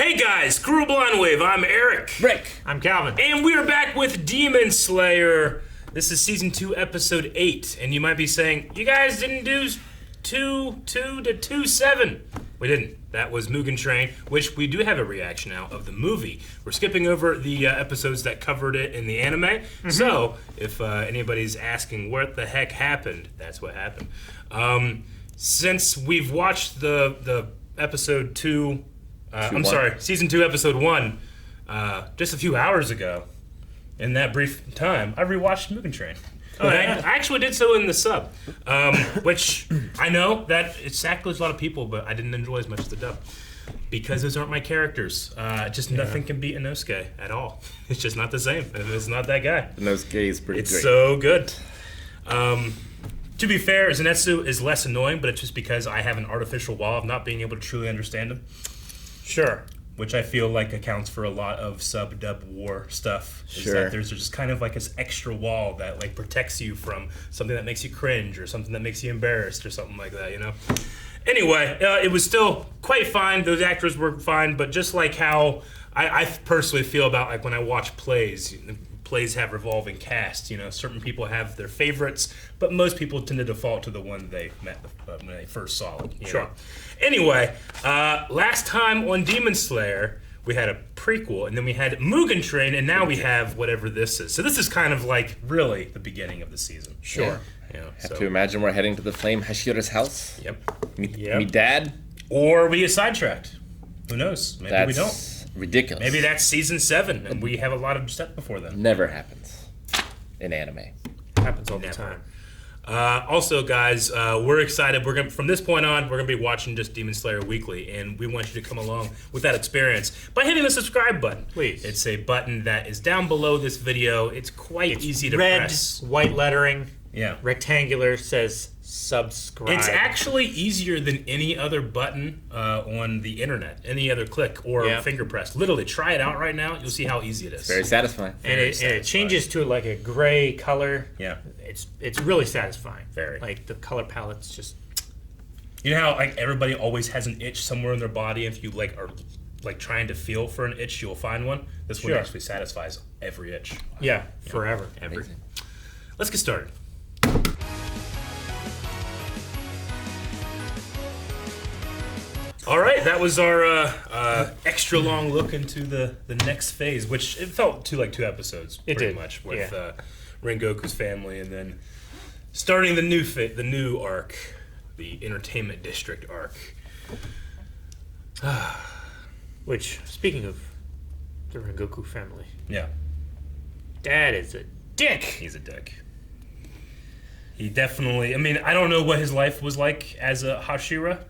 Hey guys, Crew Blind Wave, I'm Eric. Rick. I'm Calvin. And we are back with Demon Slayer. This is Season 2, Episode 8. And you might be saying, you guys didn't do 2 to 2-7. We didn't. That was Mugen Train, which we do have a reaction now of the movie. We're skipping over the episodes that covered it in the anime. Mm-hmm. So, if anybody's asking what the heck happened, that's what happened. Since we've watched the Episode 2... Season 2, Episode 1, just a few hours ago. In that brief time, I rewatched Mugen Train. Oh, yeah. I actually did so in the sub, which I know that it sacrilege a lot of people, but I didn't enjoy as much as the dub. Because those aren't my characters. Nothing can beat Inosuke at all. It's just not the same. It's not that guy. Inosuke is pretty great. It's so good. To be fair, Zenitsu is less annoying, but it's just because I have an artificial wall of not being able to truly understand him. Sure. Which I feel like accounts for a lot of sub-dub war stuff. Sure. That there's just kind of like this extra wall that like protects you from something that makes you cringe or something that makes you embarrassed or something like that, you know? Anyway, it was still quite fine. Those actors were fine, but just like how I personally feel about like when I watch plays have revolving casts, you know, certain people have their favorites, but most people tend to default to the one they met when they first saw it. You know? Anyway, last time on Demon Slayer, we had a prequel, and then we had Mugen Train, and now we have whatever this is. So this is kind of like really the beginning of the season. Sure. Yeah. Have to imagine we're heading to the Flame Hashira's house. Yep. Me dad. Or we get sidetracked. Who knows? Maybe we don't. Ridiculous. Maybe that's Season 7, and we have a lot of steps before then. Never happens in anime. Happens all the time. Also, guys, we're excited. From this point on, we're gonna be watching just Demon Slayer weekly, and we want you to come along with that experience by hitting the subscribe button. Please. It's a button that is down below this video. It's quite easy to press. White lettering. Yeah. Rectangular, says subscribe. It's actually easier than any other button on the internet, any other click or finger press. Literally, try it out right now. You'll see how easy it is. Very satisfying. And it changes to like a gray color. Yeah. It's really satisfying. Very. Like the color palette's just... You know how like everybody always has an itch somewhere in their body? If you like are like trying to feel for an itch, you'll find one. This one actually satisfies every itch. Yeah, forever. Amazing. Let's get started. All right, that was our extra long look into the next phase, which it felt like two episodes, pretty much, with Rengoku's family, and then starting the new arc, the Entertainment District arc. Which, speaking of the Rengoku family, Dad is a dick. He's a dick. He definitely. I mean, I don't know what his life was like as a Hashira.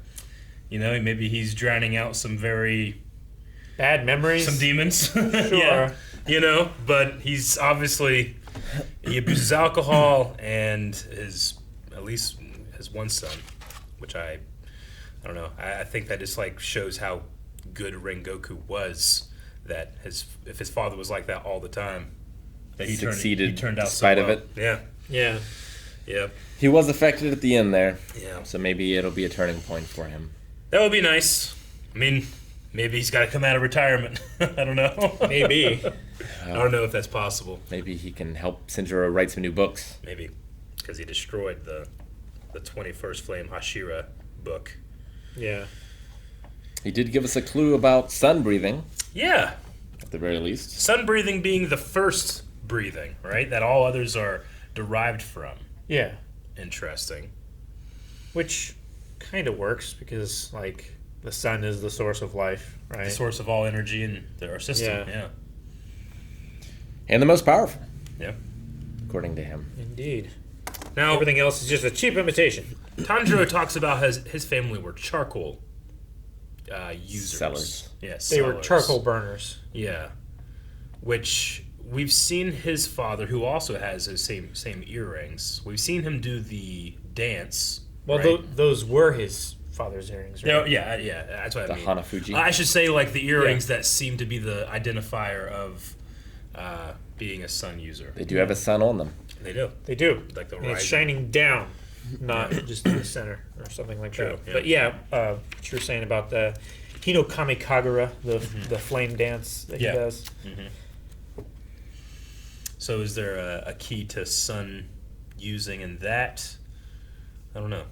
You know, maybe he's drowning out some very bad memories, some demons. Sure. Yeah, you know, but he's obviously he abuses alcohol and at least has one son, which I don't know. I think that just like shows how good Rengoku was. That if his father was like that all the time, that he succeeded turned out despite so well. of it. Yeah. Yeah. Yeah. He was affected at the end there. Yeah. So maybe it'll be a turning point for him. That would be nice. I mean, maybe he's got to come out of retirement. I don't know. Maybe. I don't know if that's possible. Maybe he can help Shinjiro write some new books. Maybe. Because he destroyed the 21st Flame Hashira book. Yeah. He did give us a clue about sun breathing. Yeah. At the very least. Sun breathing being the first breathing, right? That all others are derived from. Yeah. Interesting. Which kind of works because, like, the sun is the source of life, right? The source of all energy in our system, yeah. And the most powerful. Yeah. According to him. Indeed. Now, everything else is just a cheap imitation. Tanjiro talks about his family were charcoal users. Sellers. Yes, they were charcoal burners. Yeah. Which we've seen his father, who also has those same earrings. We've seen him do the dance. Well, right? Those were his father's earrings, right? Yeah, that's what I mean. The Hanafuji. I should say, like, the earrings that seem to be the identifier of being a sun user. They do have a sun on them. They do. They do. Like the and it's shining down, not just in the center or something like that. Yeah. But yeah, what you were saying about Hino Kamikagura, the flame dance that he does. So is there a key to Sun using in that? I don't know.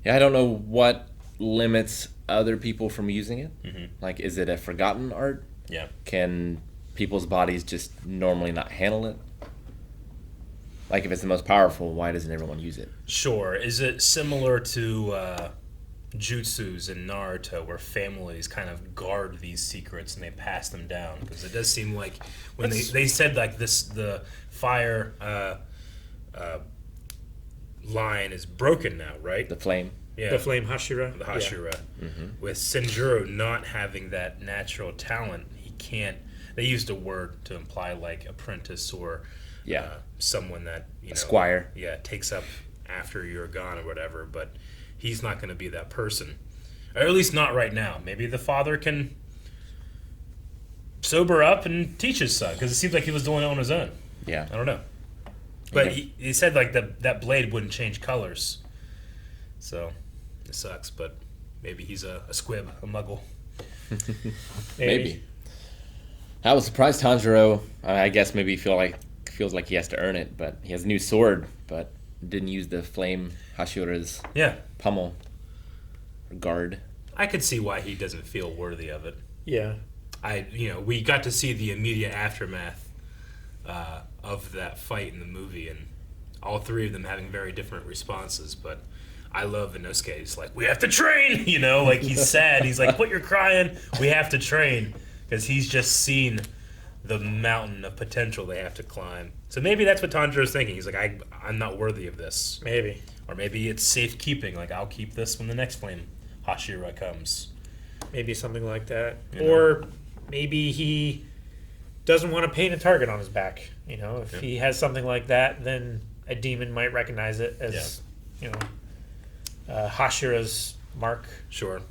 Yeah, I don't know what limits other people from using it. Like, is it a forgotten art? Yeah. Can people's bodies just normally not handle it? Like, if it's the most powerful, why doesn't everyone use it? Sure. Is it similar to jutsus in Naruto, where families kind of guard these secrets and they pass them down? Because it does seem like when they said like this, the fire line is broken now, right? The flame. Yeah. The flame Hashira. The Hashira. With Senjuro not having that natural talent, he can't. They used a word to imply like apprentice or someone that Squire. Yeah, takes up after you're gone or whatever. But he's not going to be that person, or at least not right now. Maybe the father can sober up and teach his son, because it seems like he was doing it on his own. Yeah. I don't know. But he said like that blade wouldn't change colors. So it sucks, but maybe he's a squib, a muggle. Maybe. I was surprised Tanjiro, I guess maybe feels like he has to earn it, but he has a new sword, but didn't use the flame Hashira's pummel or guard. I could see why he doesn't feel worthy of it. Yeah. We got to see the immediate aftermath of that fight in the movie, and all three of them having very different responses, but I love Inosuke. He's like, we have to train, like he's sad. He's like, quit your crying. We have to train, because he's just seen the mountain of potential they have to climb. So maybe that's what Tanjiro's thinking. He's like, I'm not worthy of this. Maybe. Or maybe it's safekeeping. Like, I'll keep this when the next flame Hashira comes. Maybe something like that. Or maybe he doesn't want to paint a target on his back. If he has something like that, then a demon might recognize it as, Hashira's mark. Sure.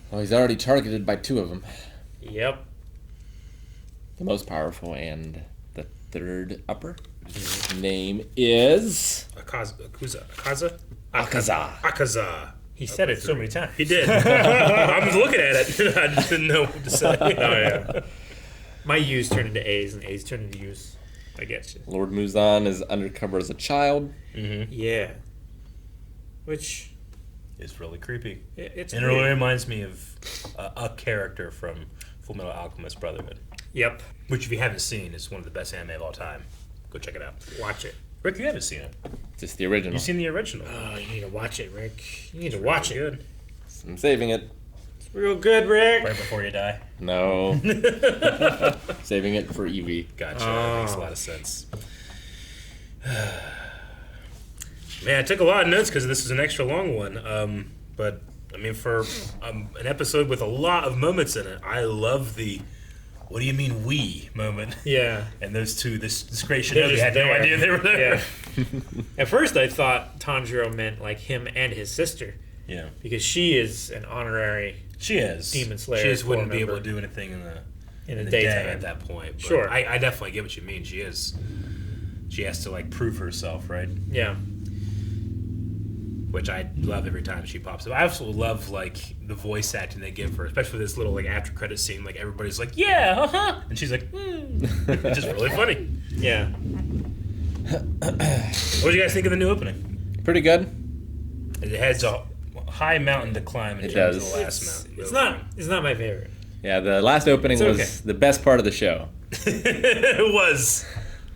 Well, he's already targeted by two of them. Yep. The most powerful and the third upper. His name is... Akaza. He said it so many times. He did. I was looking at it. I just didn't know what to say. Oh, yeah. My U's turn into A's and A's turn into U's. I get you. Lord Muzan is undercover as a child. Yeah. Which... It's really creepy. It really reminds me of a character from Fullmetal Alchemist Brotherhood. Yep. Which, if you haven't seen, is one of the best anime of all time. Go check it out. Watch it. Rick, you haven't seen it. Just the original. You've seen the original. Oh, you need to watch it, Rick. You need to watch it. Good. I'm saving it. It's real good, Rick. Right before you die. No. Saving it for Eevee. Gotcha. That makes a lot of sense. Man, I took a lot of notes because this is an extra long one. But, I mean, for an episode with a lot of moments in it, I love the "what do you mean we" moment. Yeah. And those two, this great shinobi had no idea they were there. Yeah. At first, I thought Tanjiro meant like him and his sister. Yeah. Because she is an honorary Demon Slayer. She just wouldn't be member. able to do anything in the daytime day at that point. But sure. I definitely get what you mean. She has to, like, prove herself, right? Yeah. Which I love every time she pops up. I also love, like, the voice acting they give her, especially this little, like, after credit scene. Like, everybody's like, yeah, uh-huh. And she's like, It's just really funny. Yeah. What do you guys think of the new opening? Pretty good. It has a high mountain to climb in terms of the last mountain. It's not my favorite. Yeah, the last opening was the best part of the show. It was.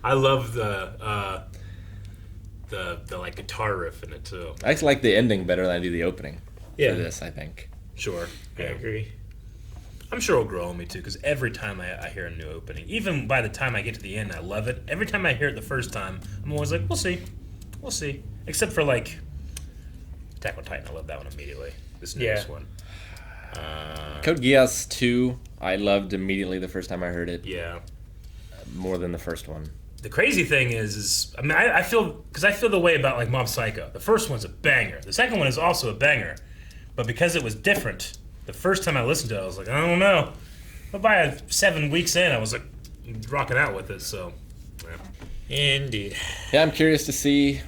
I love the like guitar riff in it too. I actually like the ending better than I do the opening. Yeah. For this, I think. Sure. I agree. I'm sure it'll grow on me too, because every time I hear a new opening, even by the time I get to the end, I love it. Every time I hear it the first time, I'm always like, we'll see. Except for like Attack on Titan, I love that one immediately. This newest one. Code Geass 2, I loved immediately the first time I heard it. Yeah. More than the first one. The crazy thing is I mean, I feel the way about like Mob Psycho. The first one's a banger. The second one is also a banger, but because it was different, the first time I listened to it, I was like, I don't know. But by 7 weeks in, I was like rocking out with it. So, yeah. Indeed. Yeah, I'm curious to see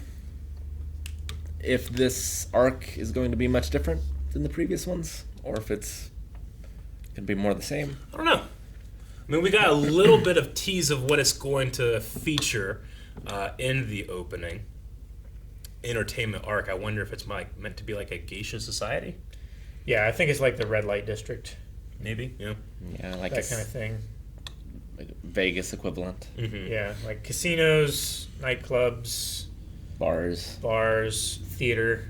if this arc is going to be much different than the previous ones, or if it's going to be more of the same. I don't know. I mean, we got a little bit of tease of what it's going to feature in the opening entertainment arc. I wonder if it's meant to be like a geisha society. Yeah, I think it's like the red light district. Maybe, yeah. Yeah, like that kind of thing. Like Vegas equivalent. Mm-hmm. Yeah, like casinos, nightclubs, Bars, theater.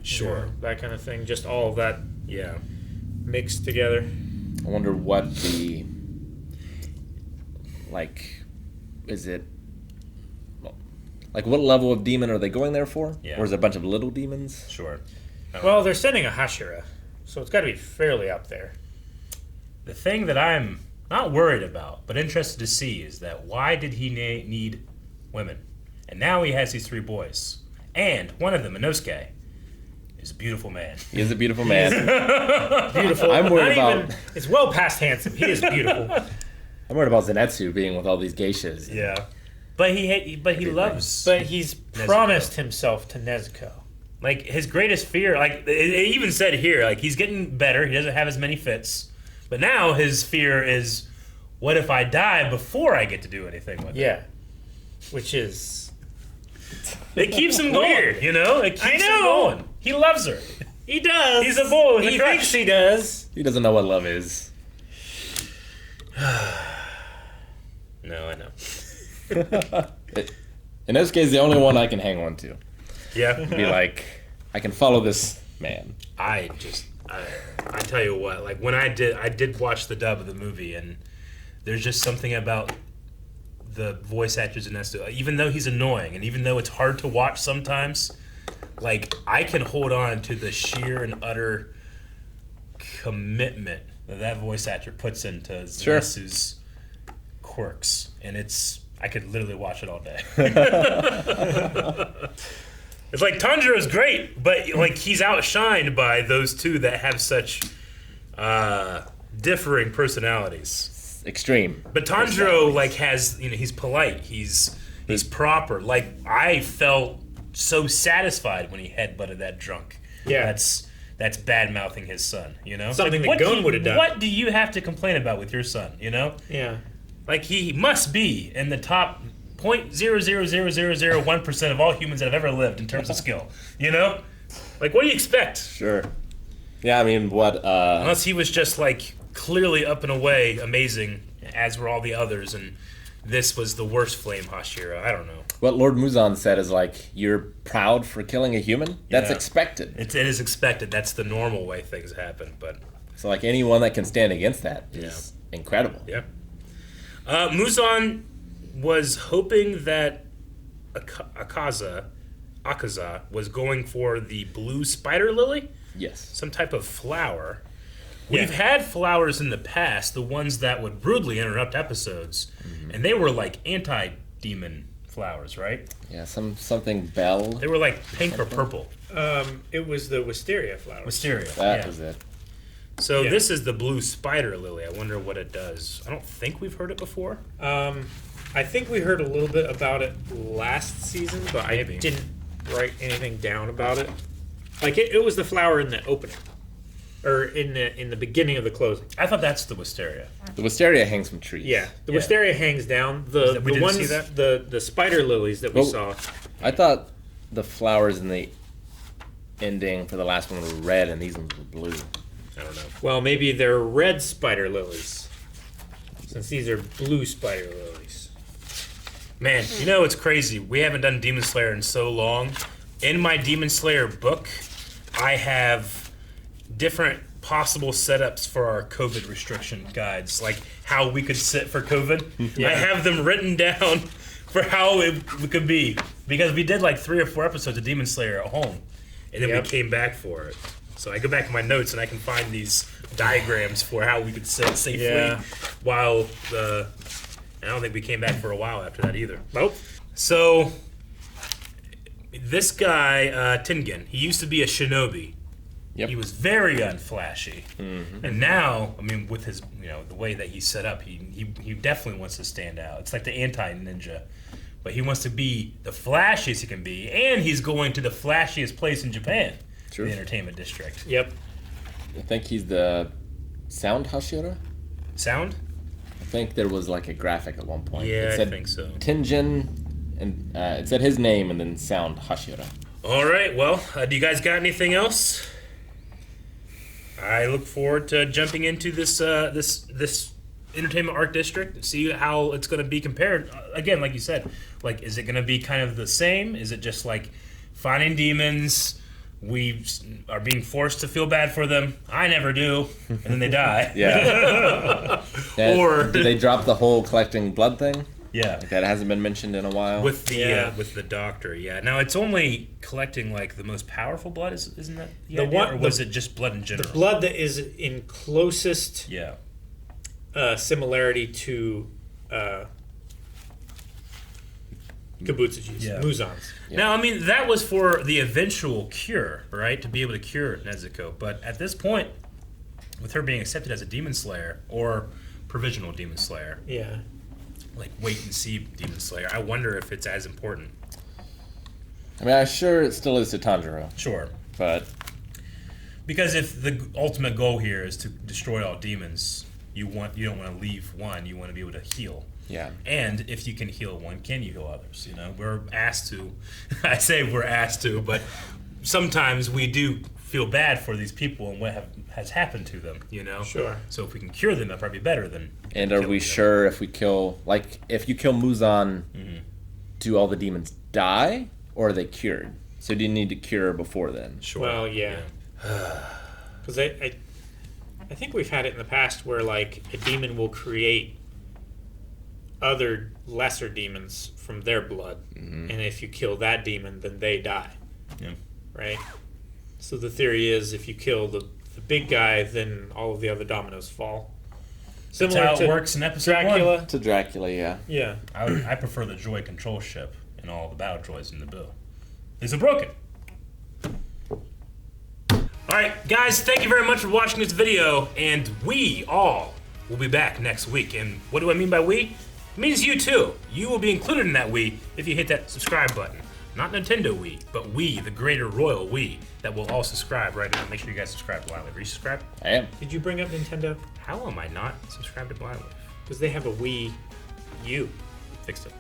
Sure. That kind of thing. Just all of that Yeah. mixed together. I wonder what the, like, is it, like what level of demon are they going there for? Yeah. Or is it a bunch of little demons? Sure. Well, they're sending a Hashira, so it's got to be fairly up there. The thing that I'm not worried about, but interested to see, is that why did he need women? And now he has these 3 boys. And one of them, Inosuke, is a beautiful man. He is a beautiful man. Beautiful. I'm worried about... It's well past handsome. He is beautiful. I'm worried about Zenitsu being with all these geishas. Yeah. But he loves... But he's promised himself to Nezuko. Like, his greatest fear, like, it even said here, like, he's getting better. He doesn't have as many fits. But now his fear is, what if I die before I get to do anything with it? Yeah. Which is... It keeps him going, you know? It keeps him going. He loves her. He does. He's a boy with He a crush. thinks he does. He doesn't know what love is. No, I know. Inosuke is the only one I can hang on to. Yeah. Be like, I can follow this man. I tell you what, like when I did watch the dub of the movie, and there's just something about the voice actors in Nesto, even though he's annoying and even though it's hard to watch sometimes, like I can hold on to the sheer and utter commitment that voice actor puts into Zenitsu's quirks, and I could literally watch it all day. It's like Tanjiro's great, but like he's outshined by those 2 that have such differing personalities. Extreme. But Tanjiro like has, he's polite, he's proper. Like I felt so satisfied when he headbutted that drunk. Yeah. That's bad mouthing his son, you know? Something like, that Gon would have done. What do you have to complain about with your son, you know? Yeah. Like he must be in the top 0.00001% of all humans that have ever lived in terms of skill, you know? Like what do you expect? Sure. Yeah, I mean, what... Unless he was just like clearly up and away amazing, as were all the others, and this was the worst flame Hashira. I don't know. What Lord Muzan said is like, you're proud for killing a human? That's Yeah. expected. It is expected. That's the normal way things happen, but... So like anyone that can stand against that is incredible. Yeah. Muzan was hoping that Akaza was going for the blue spider lily, Yes. some type of flower. Yeah. We've had flowers in the past, the ones that would rudely interrupt episodes, and they were like anti-demon flowers, right? Yeah, something bell. They were like pink or purple. It was the wisteria flower. Wisteria. That was it. So Yeah. this is the blue spider lily. I wonder what it does. I don't think we've heard it before. I think we heard a little bit about it last season, but Maybe. I didn't write anything down about it. Like it was the flower in the opening, or in the beginning of the closing. I thought that's the wisteria. The wisteria hangs from trees. Yeah, the Yeah. wisteria hangs down. We The didn't ones, see that? the spider lilies that we Well- saw. I thought the flowers in the ending for the last one were red and these ones were blue. I don't know. Well, maybe they're red spider lilies, since these are blue spider lilies. Man, you know it's crazy. We haven't done Demon Slayer in so long. In my Demon Slayer book, I have different possible setups for our COVID restriction guides, like how we could sit for COVID. Yeah. I have them written down for how it could be, because we did like 3 or 4 episodes of Demon Slayer at home, and then Yep. we came back for it. So I go back in my notes and I can find these diagrams for how we could sit safely while the... I don't think we came back for a while after that either. Nope. So, this guy, Tengen, he used to be a shinobi. Yep. He was very unflashy. Mm-hmm. And now, I mean, with his, the way that he's set up, he definitely wants to stand out. It's like the anti-ninja. But he wants to be the flashiest he can be, and he's going to the flashiest place in Japan, True. the entertainment district. Yep. think he's the sound Hashira. Sound? I think there was like a graphic at one point. Yeah, it said I think so. Tengen, and it said his name and then sound Hashira. All right. Well, do you guys got anything else? I look forward to jumping into this entertainment art district. See how it's going to be compared. Again, like you said, like is it going to be kind of the same? Is it just like finding demons? We are being forced to feel bad for them. I never do, and then they die. Yeah. Or did they drop the whole collecting blood thing? Yeah, Like that hasn't been mentioned in a while. with the doctor. Yeah. Now it's only collecting like the most powerful blood. Isn't that the idea? one- or was it just blood in general? The blood that is in closest Yeah. similarity to Kabutsuji's, Yeah. Muzan's. Yeah. Now, I mean, that was for the eventual cure, right? To be able to cure Nezuko. But at this point, with her being accepted as a demon slayer or provisional demon slayer, Yeah. like wait and see demon slayer, I wonder if it's as important. I mean, I'm sure it still is to Tanjiro, Sure. but Because if the ultimate goal here is to destroy all demons, you don't want to leave one. You want to be able to heal. yeah. And if you can heal one, can you heal others? You know, we're asked to. I say we're asked to, but sometimes we do feel bad for these people and what has happened to them. You know. Sure. So if we can cure them, that'd probably be better than. And are we killing them. sure if we kill, like, if you kill Muzan, do all the demons die, or are they cured? So do you need to cure before then? Sure. Well, yeah. Because I think we've had it in the past where like a demon will create other lesser demons from their blood, and if you kill that demon, then they die. Yeah. Right. So the theory is if you kill the big guy, then all of the other dominoes fall. That's Similar how to it works in episode Dracula. one. To Dracula, yeah. Yeah. I prefer the Joy Control ship and all the battle droids in the bill. Is it broken? Alright, guys, thank you very much for watching this video, and we all will be back next week. And what do I mean by we? It means you too. You will be included in that we if you hit that subscribe button. Not Nintendo we, but we, the greater royal we, that will all subscribe right now. Make sure you guys subscribe to Wildlife. Are you subscribed? I am. Did you bring up Nintendo? How am I not subscribed to Wildlife? Because they have a Wii U. Fixed it.